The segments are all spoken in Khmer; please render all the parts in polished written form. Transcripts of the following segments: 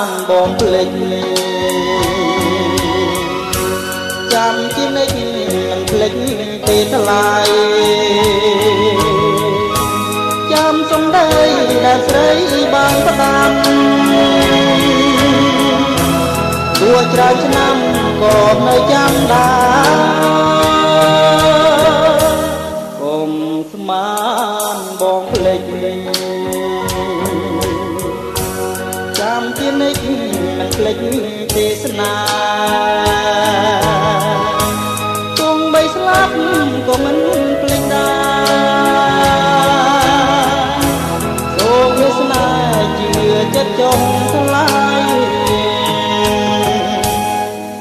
នបងភ្លេចចាំជានិច្ចមិនភ្លេចទេថ្លៃចាំសំដីដែលស្រីបានផ្ដាំទោះច្រើនឆ្នាំក៏នៅចាំដែរកុំស្មានបងភ្លេចចាំជានិច្ចមិនភ្លេចទេសនាទោះបីស្លាប់ក៏មិនភ្លេចដែរសូមវាសនាជឿចិត្តចង់ថ្លៃ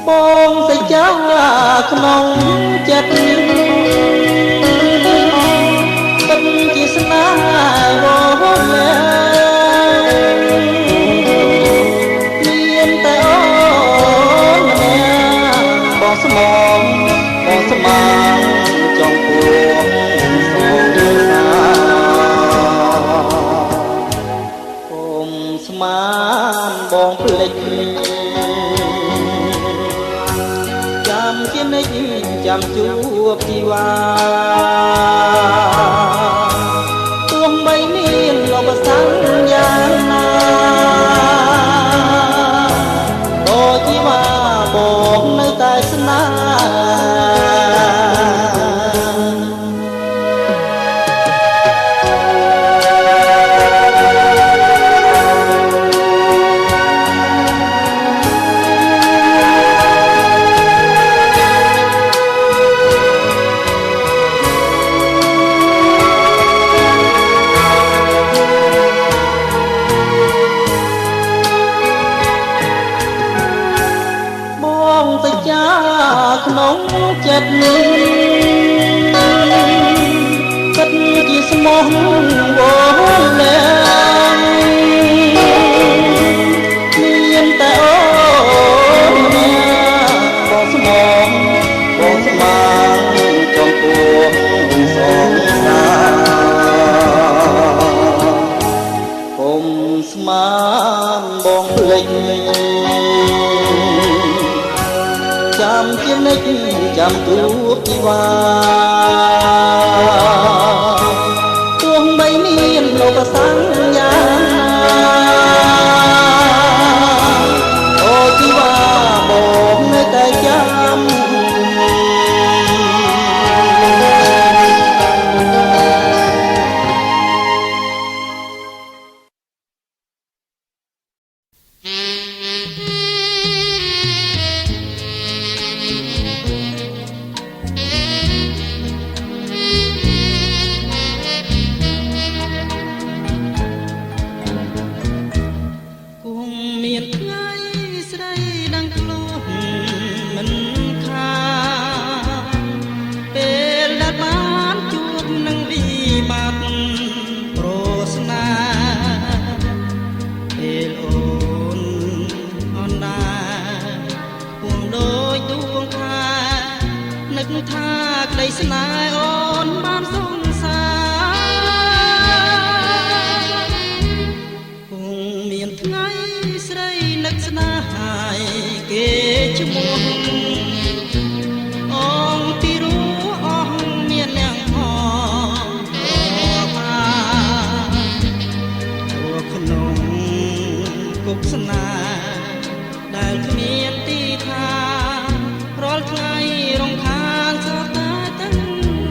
បងសច្ចាក្នុងចិត្តពិតជាស្នេហ៍រហូតមានតែអូនម្នាក់បងស្មងបងស្មានចង់ពួងសូមសាគុំស្មានបងភ្លេចចាំជានិច្ចចាំជួបជីវ៉ាទោះបីមានលោកប្រសង្យ៉ាងណាក៏ជីវ៉ាបងនៅតែស្នេហ៍សច្ចាក្នុងចិត្តនេះពិតជាស្មោះវល់លែងមានតែអូនម្នាក់បងស្មងបងស្មានចំពោះសងសារគុំស្មានបងភ្លេចចាំជានិច្ចចាំជួបជីវ៉ាទោះបីមានលោកប្រសង្យ៉ាងណាអូជីវ៉ាបងនៅតែចាំថាក្តីស្នេហ៍អូនបានសងសាគង់មានថ្ងៃស្រីនឹកស្នេហាគេឈ្មោះអងទីរੂអស់មានអ្នកផងថាក្នុងគុកស្នេហ៍ដែលគ្មានទីថារាល់ថ្ងៃរំខានសោកតែទាំង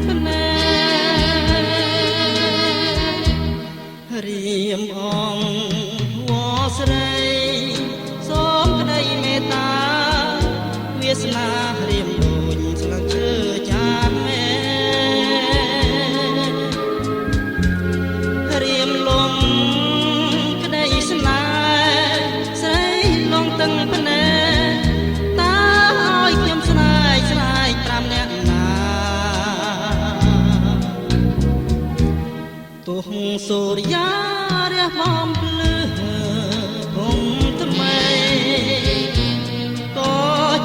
ប៉ុណ្ណេះរៀមអងវស្រីសូមក្តីមេត្តាវាសនារៀមដូចស្លឹកឈើចាស់មែរៀមលំក្តីស្នេហ៍ស្រីលងទាំងប៉ុណ្ណេះទោះសូរិយារះបំភ្លឺគង់ថ្មីក៏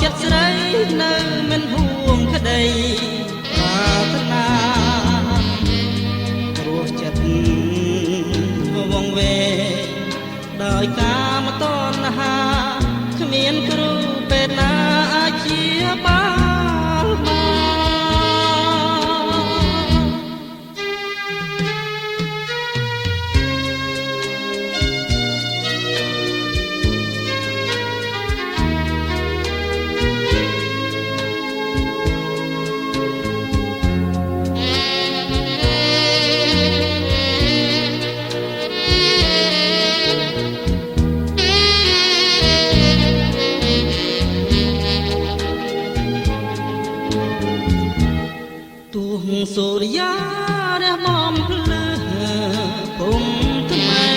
ចិត្តស្រីនៅមិន កាមតណ្ហាគ្មានគ្រូពេទ្យណាអាចព្យាបាលបានសូរិយារះបំភ្លឺពុំថ្មី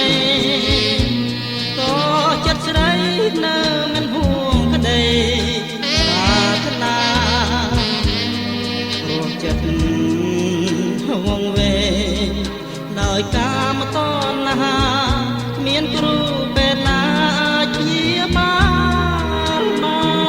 ក៏ចិត្តស្រីនៅមិនហួងក្តីប្រាថ្នាព្រោះចិត្តវងវែងដោយកាមតណ្ហាគ្មានគ្រូពេទ្យណាអាចព្យាបាលបាន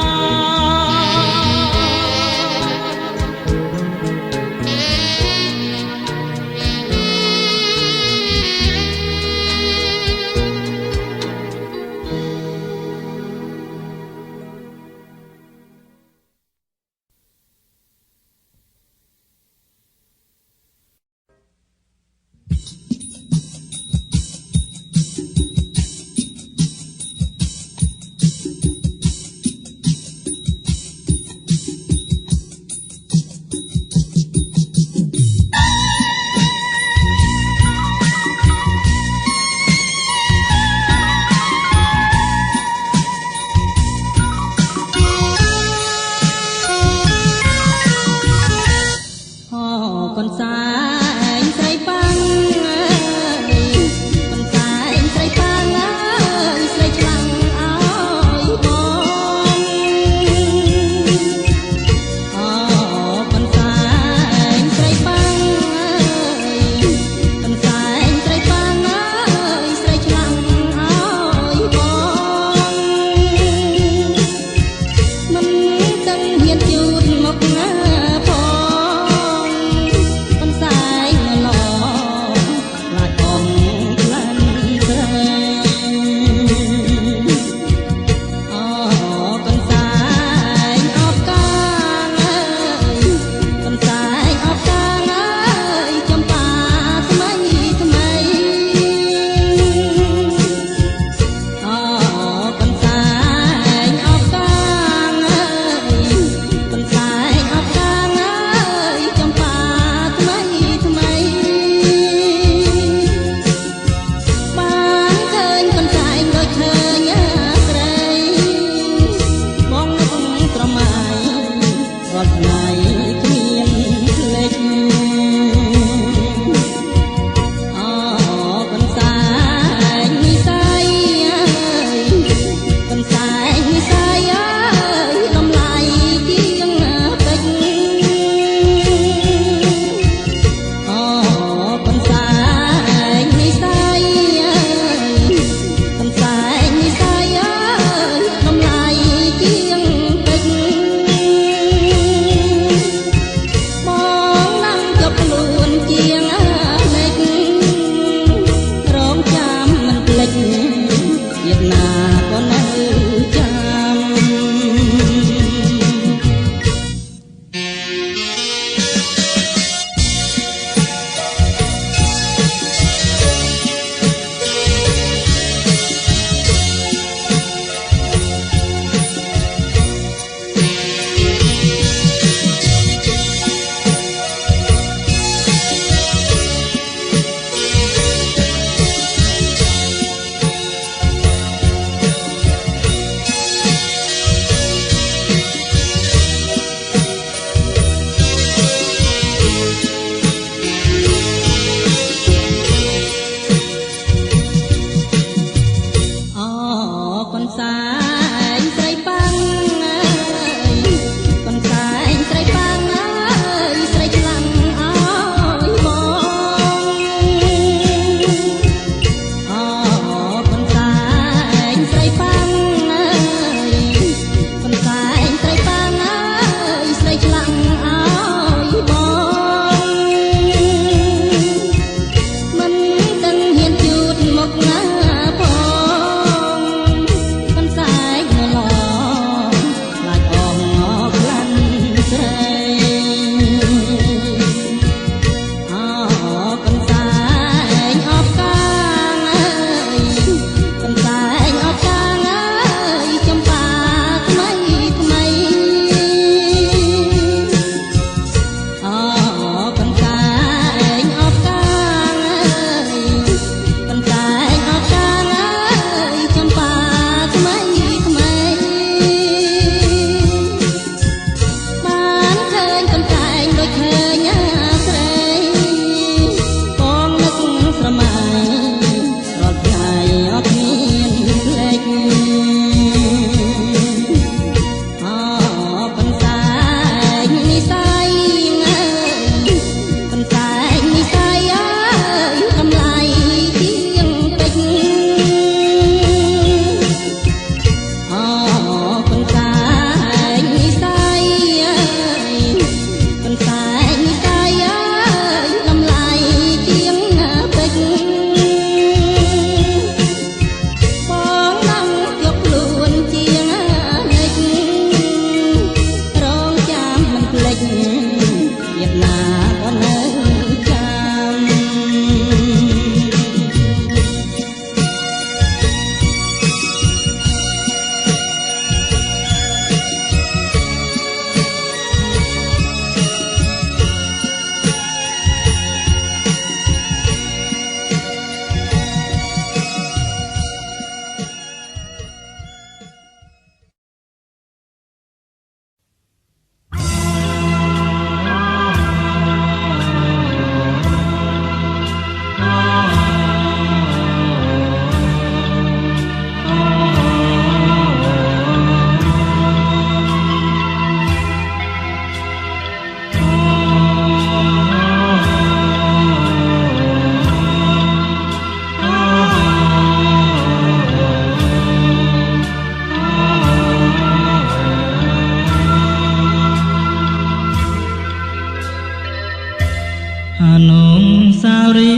រី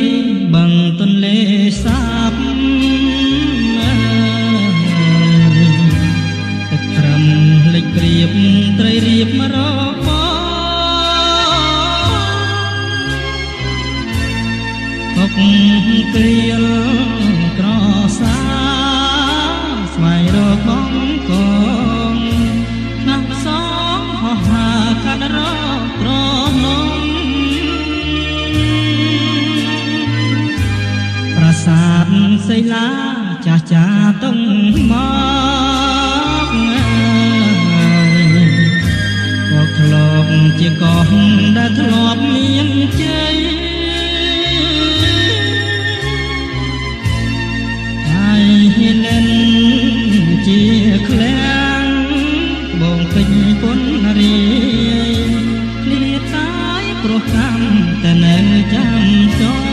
បឹងទន្លេសាបទឹកត្រឹមលេចព្រៀបត្រីរៀបមករកអុកគ្រៀលក្រសាស្វែងរកបងកងណាស់សងហោះហើរកាត់រកត្រនំប្រាសាទសីលាចាស់ចាតុងមកក៏ធ្លាប់ជាកោះដែលធ្លាប់មានជ័យហើយហ៊ានលែនជាឃ្លាំងបងពេញពុនរីឃ្លាតកាយព្រោះកម្មតែនៅចាំចោ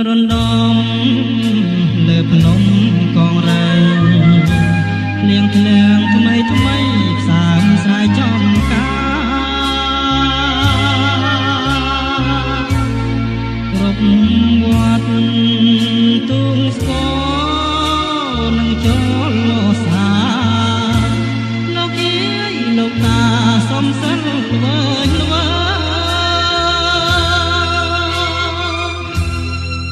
រំដំលើភ្នំកងរៃលៀងធ្លាងថ្មីថ្មីផ្សាមស្រ័យចំការគ្រប់វត្តទូងស្គរនឹងចូលសាលោកយាយលោកតាសំសិលល្វើយល្វើ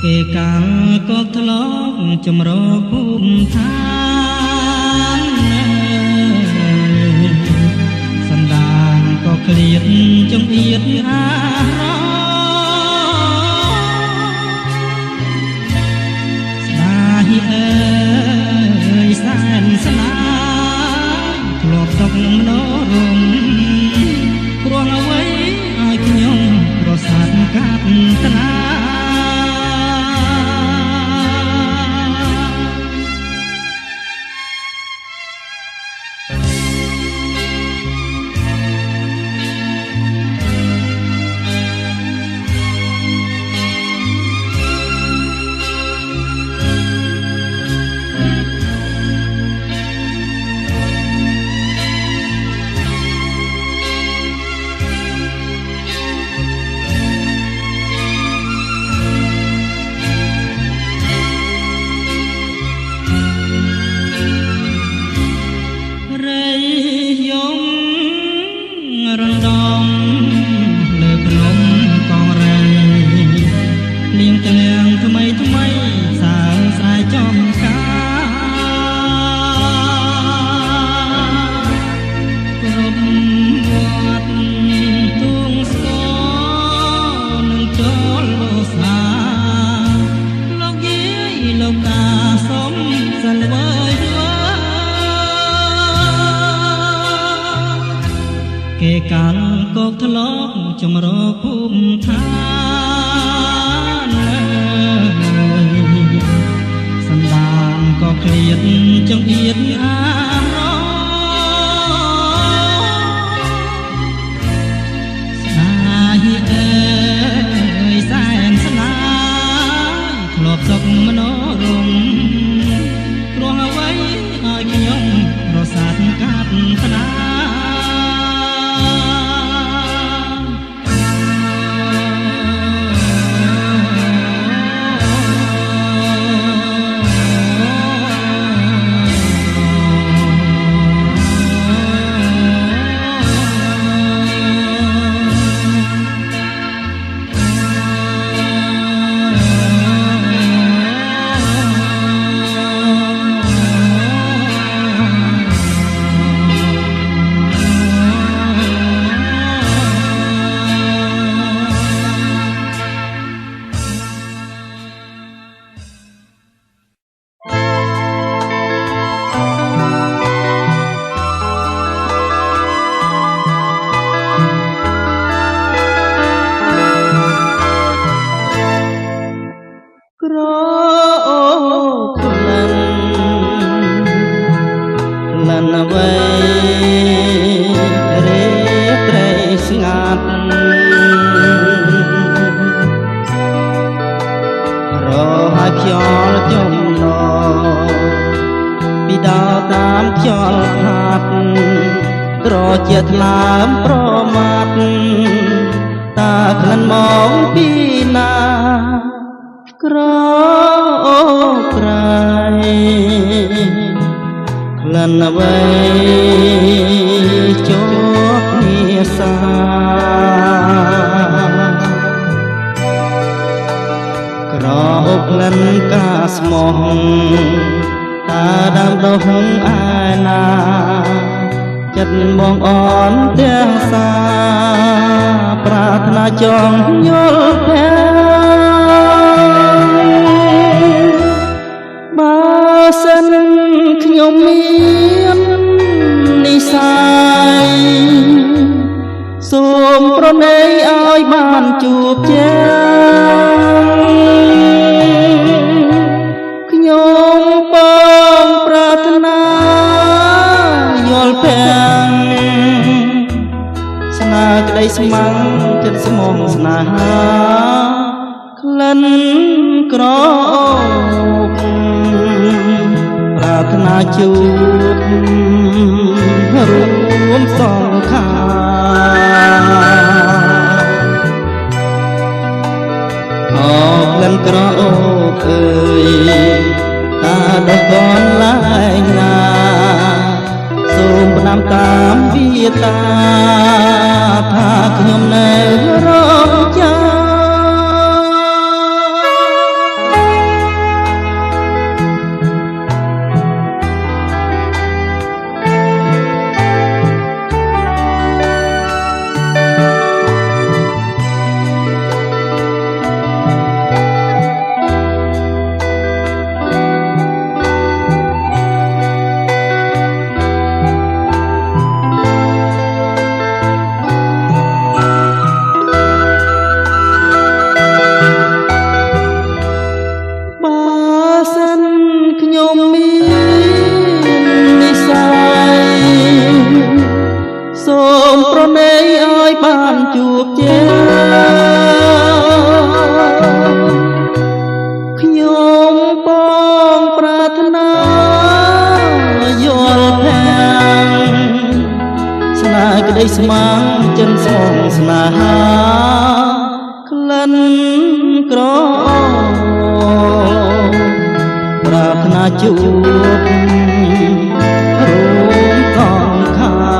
គេកាលក៏ធ្លាប់ចម្រោកភូមិឋានសំដានក៏ឃ្លាតចង្អៀតអារស្ដាយអើយសែនស្នាធ្លាប់តកមនោរមព្រោះអ្វីឲ្យខ្ញុំប្រសាទកាត់ត្រារំដំលើភ្នំកងរៃលៀងធ្លាងថ្មីថ្មីសាលស្រ័យចំការគ្រប់វត្តទូងស្គរនឹងចូលសាលោកយាយលោកតាសំសិលវើយគេកាលកោកធ្លាប់ចម្រោកភូមិឋានសំដានក៏ឃ្លាតចង្អៀតអារស្ដាយអើយសែនស្នាធ្លាប់សុខមនោរមព្រោះអ្វីឲ្យខ្ញុំប្រសាទកាត់ត្រា ជាថ្លើមប្រមាត់តាក្លិនមកពីណាក្រអូក្រៃក្លិនអ្វីជាប់គ្នាសាក្រអូក្លិនកាស្មោះតាដើមដុះឯណាចិត្តបងអនទាំងសាប្រាថ្នាចង់យល់ភ័យបើសិនខ្ញុំមាននិស័យសូមប្រណីឲ្យបានជួបជើងខ្ញុំបងប្រាថ្នាយល់ភាំងស្នេហ៍ក្តីស្មងចិត្តស្មងស្នេហាក្លិនក្រអូបប្រាថ្នាជួបរួមសងខាអូក្លិនក្រអូបអើយតាដល់កនឡាយណាសូមផ្ដាំតាមវាតាថាខ្ញុំនៅរងចាំបានជួបជើងខ្ញុំបងប្រាថ្នាយល់ភាំងស្នេហ៍ក្តីស្មងចិនស្មងស្នេហាក្លិនក្រអូបប្រាថ្នាជួបរួមកងខា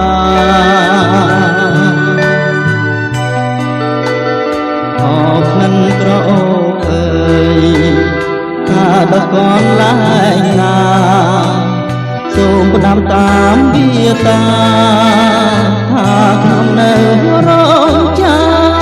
ក្រអូបអើយថាដល់កនឡាយណាសូមផ្ដាំតាមវាតាថាខ្ញុំនៅរងចាំ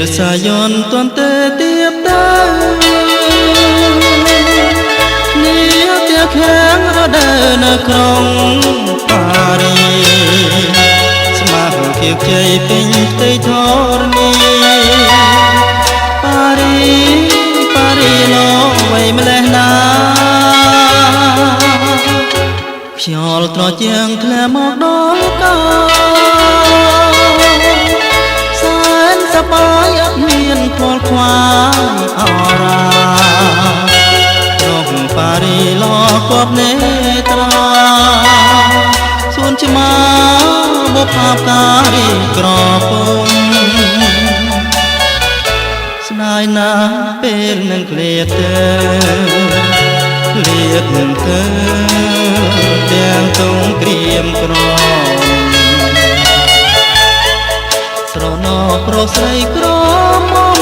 រសាយន្តទន្ទេទៀបទៅនេះទៀខាងរដូវនៅក្រុងប៉ារីស្មារតីជ័យពេញផ្ទៃធរណីប៉ារីឡងវៃម្លេះណាខ្យល់ត្រជាងធ្លាមកដល់កាសែនសប្បាយអត់មានពលខ្វាយអរាក្រុងប៉ារីឡគប់នេត្រាសួនឆ្មាបុផាផ្ការីក្រពុំស្ដាយណាស់ពេលនឹងឃ្លាតទៅឃ្លាតនឹងទៅទាំងទងក្រៀមក្រំស្រណោប្រុសស្រីក្រមុំ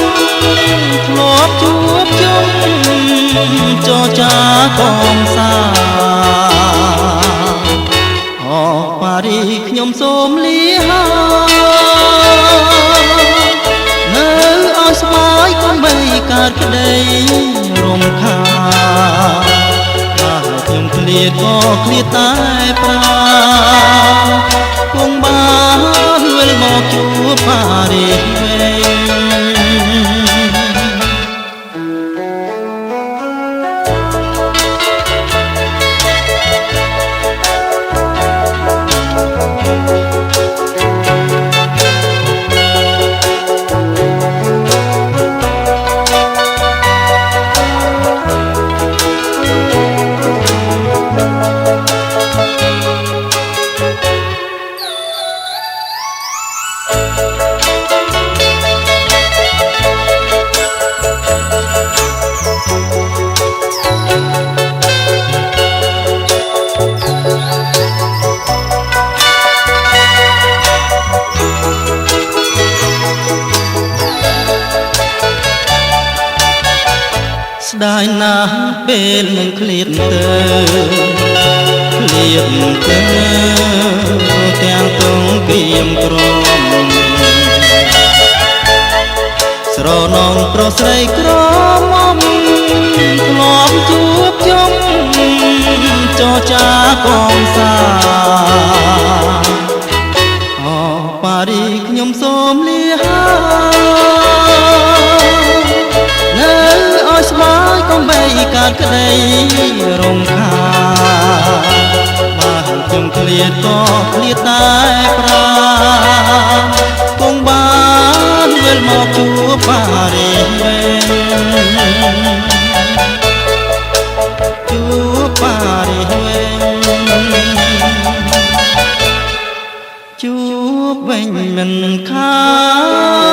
ធ្លាប់ជួបជុំចរចាកងសាអប៉ារីខ្ញុំសូមលានៅឲ្យស្មាយកុំបីកើតក្តីរំខានខ្ញុំឃ្លាតក៏ឃ្លាតតែប្រាគង់បានវិលមកជួបប៉ារីវិញស្ដាយណាស់ពេលនឹងឃ្លាតទៅឃ្លាតទៅទាំងទងក្រៀមក្រំស្រណងប្រុសស្រីក្រមុំធ្លាប់ជួបជុំចរចាកងសាអប៉ារីខ្ញុំសូមលានៅឲ្យស្មាយកុំបីកើតក្តីរំខានបើខ្ញុំឃ្លាតក៏ឃ្លាតតែប្រាគង់បានវិលមកជួបប៉ារីវិញជួបប៉ារីវិញជួបវិញមិនខា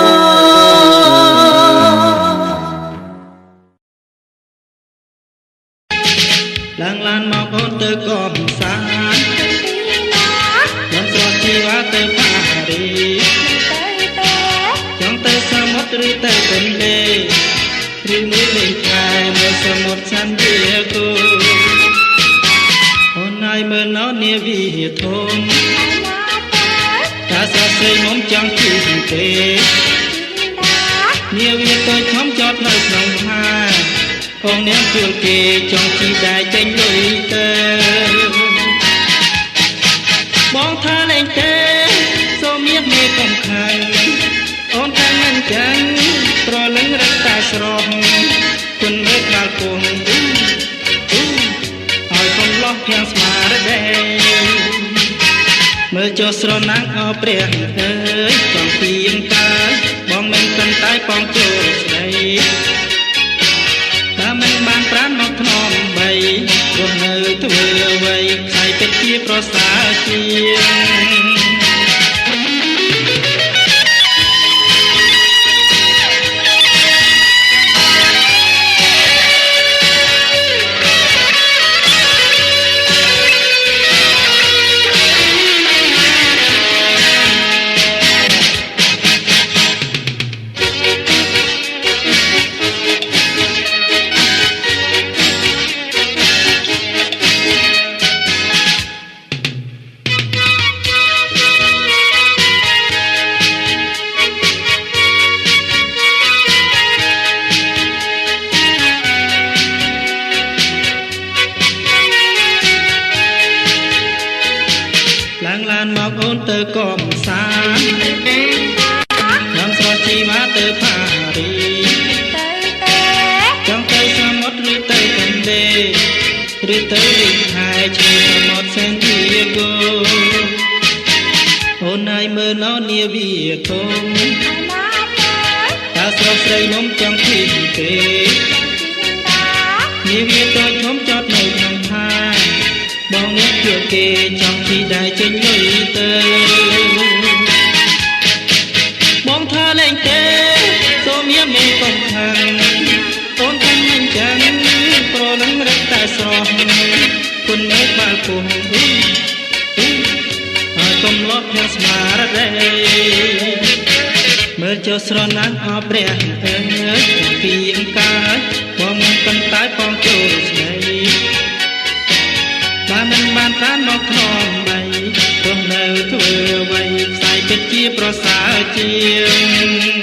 ឡើងឡានមកអូនទៅកំសាន្តខ្ញុំស្រស់ជីវ៉ាទៅប៉ារីចង់ទៅសមុទ្រឬទៅទន្លេឬមួយលេងខែមើលសមុទ្រសាន់ឌីអេហ្គោអូនហើយមើលណោនាវាធំតាសស្រីមុំចង់ជិះទេនាវាទៅធំចតនៅក្នុងផ្សារផងអ្នកជួលគេចង់ជីដែរចេញលុយទៅបងថាលេងទេសូមមានមេកំខាំងអូនខាងមិនចឹងប្រលឹងរឹកតែស្រស់គុណមើលដល់គង់ហើយកុំលោះភាំងស្មារតីមើលចុះស្រណាំងអោព្រះអើយចង់ពីងកើតបងមិនគិនតែបងចូលស្ដីถ้าមិនបានប្រានមកថ្នមបីរស់នៅធ្វើអ្វីខ្សែពេជ្រជាប្រសើរជាង ឡើងឡានមកអូនទៅកំសាន្តនាំស្រជីមកទៅផារីចង់ទៅសមុទ្រឬទៅកណ្ដេឬទៅរីកខែឈើសមុទ្រសេនឌីអេហ្គោអូនហើយមើលណោនាវាធំតើស្រុកស្រីនំចង់ពីទេនាវាតូចធំចតនៅក្នុងផាបងអ្នកជួបគេចង់ពីដែរចេញលុយទៅបងថាលេងទេសូមយាមេកុំខាងអូនខាងមិនចឹងប្រនឹងរឹកតែស្រស់គុណមេបាល់ពុះហើយកុំលប់ផ្ទះស្មារតីមើលចុះស្រណាស់អបព្រះអើយពីអង្កាយបងមិនប៉ុន្តែបងចូលស្នេហ៍បានមិនបានតានមកខ្នងដៃទោះនៅធ្វើអ្វីខ្សែពិតជាប្រសើរជាង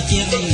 ជាមិន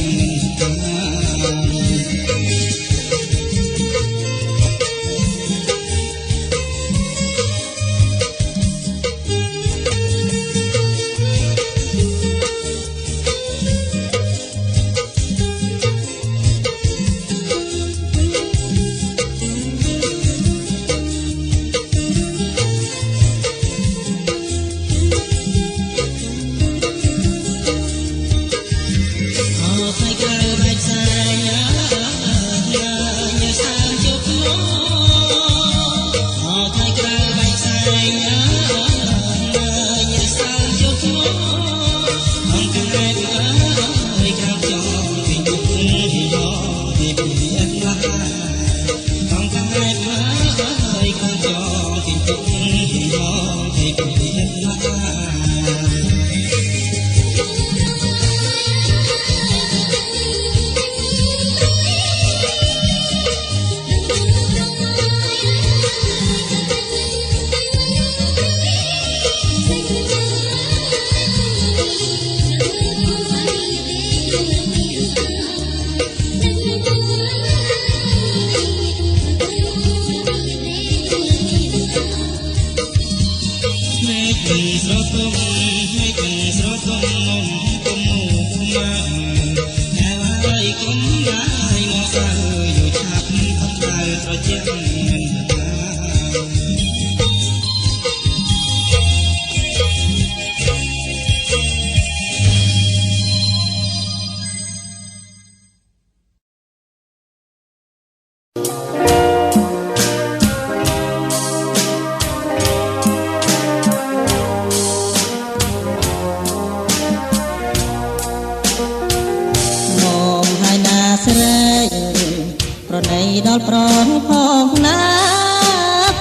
ដល់ប្រងផងណា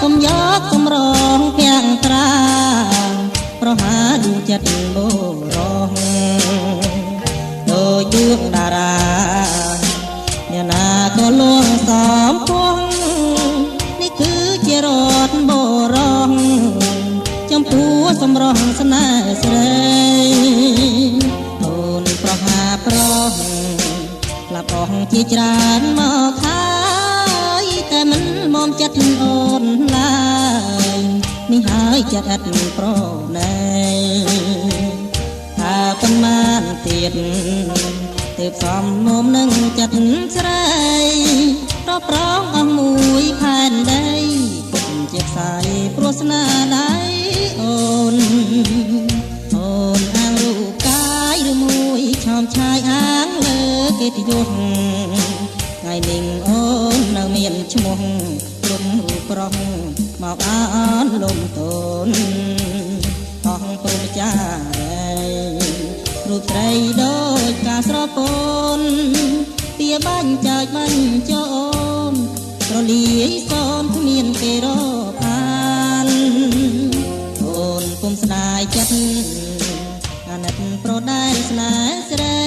កុំយកកំរងពាំងត្រាប្រហាដួងចិត្តបរោះដូចដួងតារាអ្នកណាក៏លួងសំពងនេះគឺជារត់បរោះចំពោះសម្រស់ស្នេហ៍ស្រីអូនប្រហាប្រោះក្លាប់អស់ជាច្រើនមកហើយតែមិនមកចិត្តអូនឡើយនេះហើយចិត្តឥតប្រណីថាប៉ុន្មានទៀតទើបសំមុំនឹងចិត្តស្រីប្រប្រងអស់មួយផែនដីពុតជាផ្សាយព្រោះស្នាដៃអូនអាងរូបកាយឬមួយឆោមឆាយអាងលើកិត្តិយសថ្ងៃនេះអូននៅមានឈ្មោះក្រុមរូបប្រុសមកអានលំតូនអស់ព្រមចារីរូបស្រីដូចការស្រពោនពីបាញ់ចើចបាញ់ចោនរលាយសូនគ្មានគេរកអានអូនពុំស្ដាយចិត្តអាណិតប្រដែស្នេហ៍ស្រី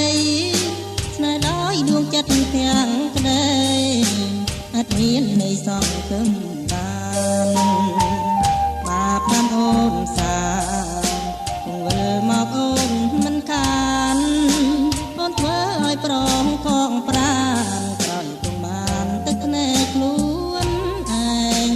ស្នេហ៍ដោយដួងចិត្តទាំងក្ដីអត់មាននៃសងគំបានបាបដាំអូនសាគង់វិលមកអូនមិនខានអូនធ្វើឲ្យប្រងកងប្រានក្រោយពុំបានទឹកភ្នែកខ្លួនឯង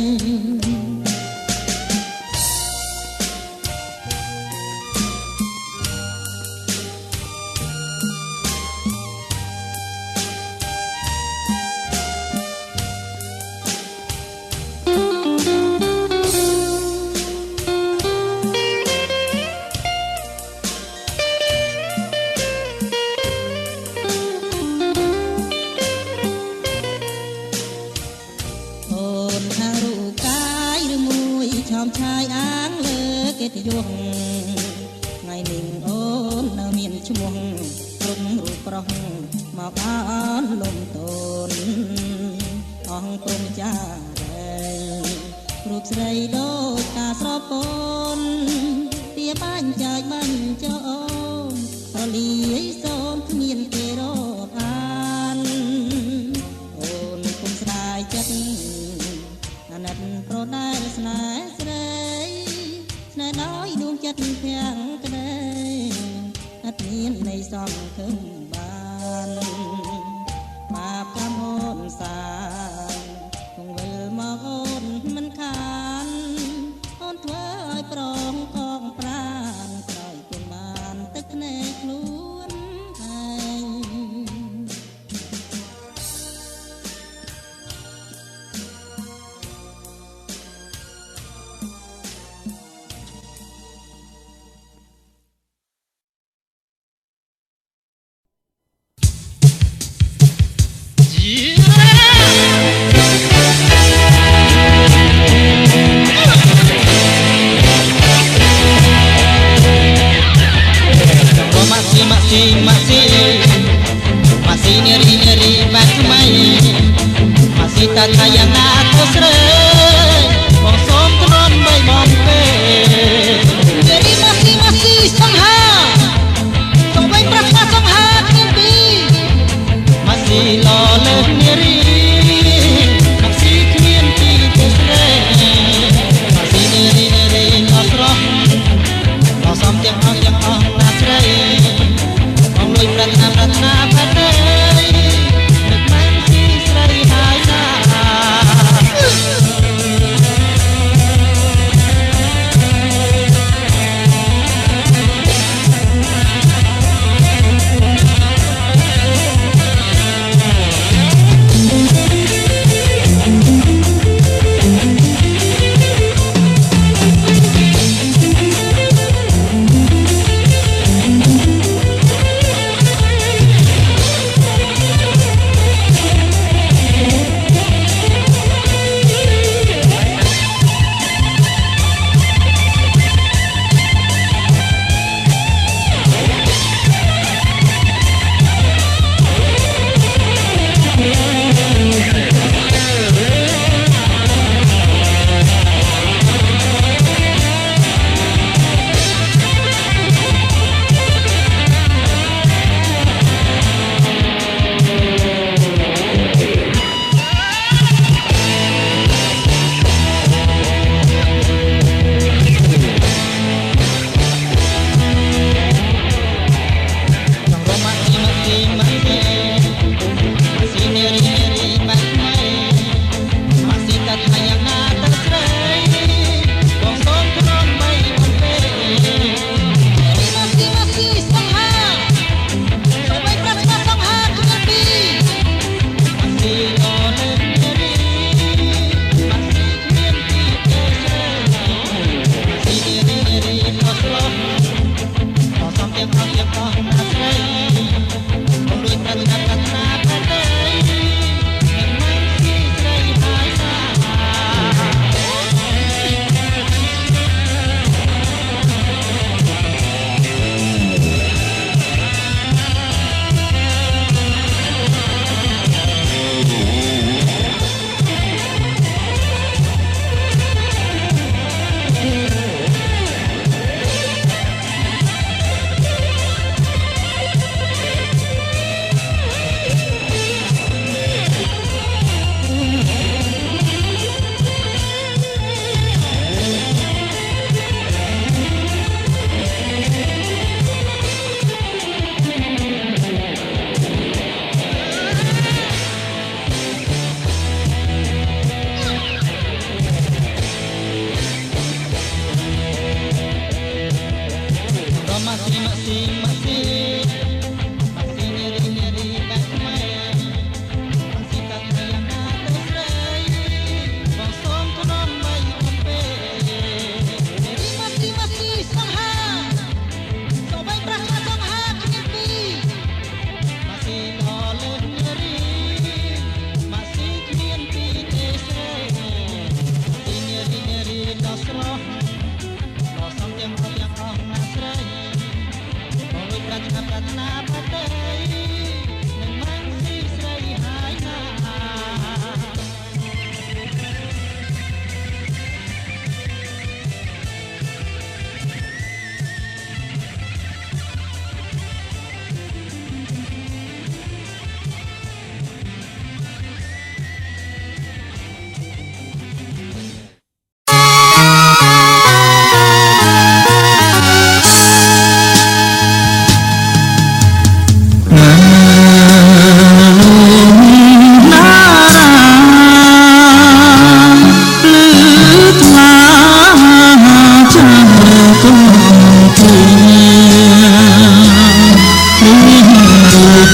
ឆាយអាងលើកិត្តិយសថ្ងៃនេះអូននៅមានឈ្មោះក្រុមរូបប្រុសមកអានលំតូនអង្គព្រមចារីរូបស្រីដូចការស្រពោនពីបាញ់ចើចបាញ់ចោនរលាយសូនគ្មានគេរកអានអូនគុំស្ដាយចិត្តអាណិតប្រដែស្នេហ៍ស្រីស្នេហ៍ដោយដួងចិត្តភាំងក្ដីអត់មាននៃសងគំបាន បាបកម្មអូនសានគង់វិលមកអូនមិនខានអូនធ្វើឲ្យប្រងកងប្រានក្រោយគុំបានទឹកភ្នែកខ្លួនឯង Masih nyeri-nyeri batu mai Masih tak sayang aku serai Bong som tenon bay bong pe Nyeri masih sangha Tong bay prasna sangha mimpi Masih loleh nyeri Masih kien tiga serai Masih nyeri-nyeri nosroh Nosom tiang ong yang ong nasrai Ong lui pratna padai Nek main si serai hai na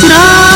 ច្រើន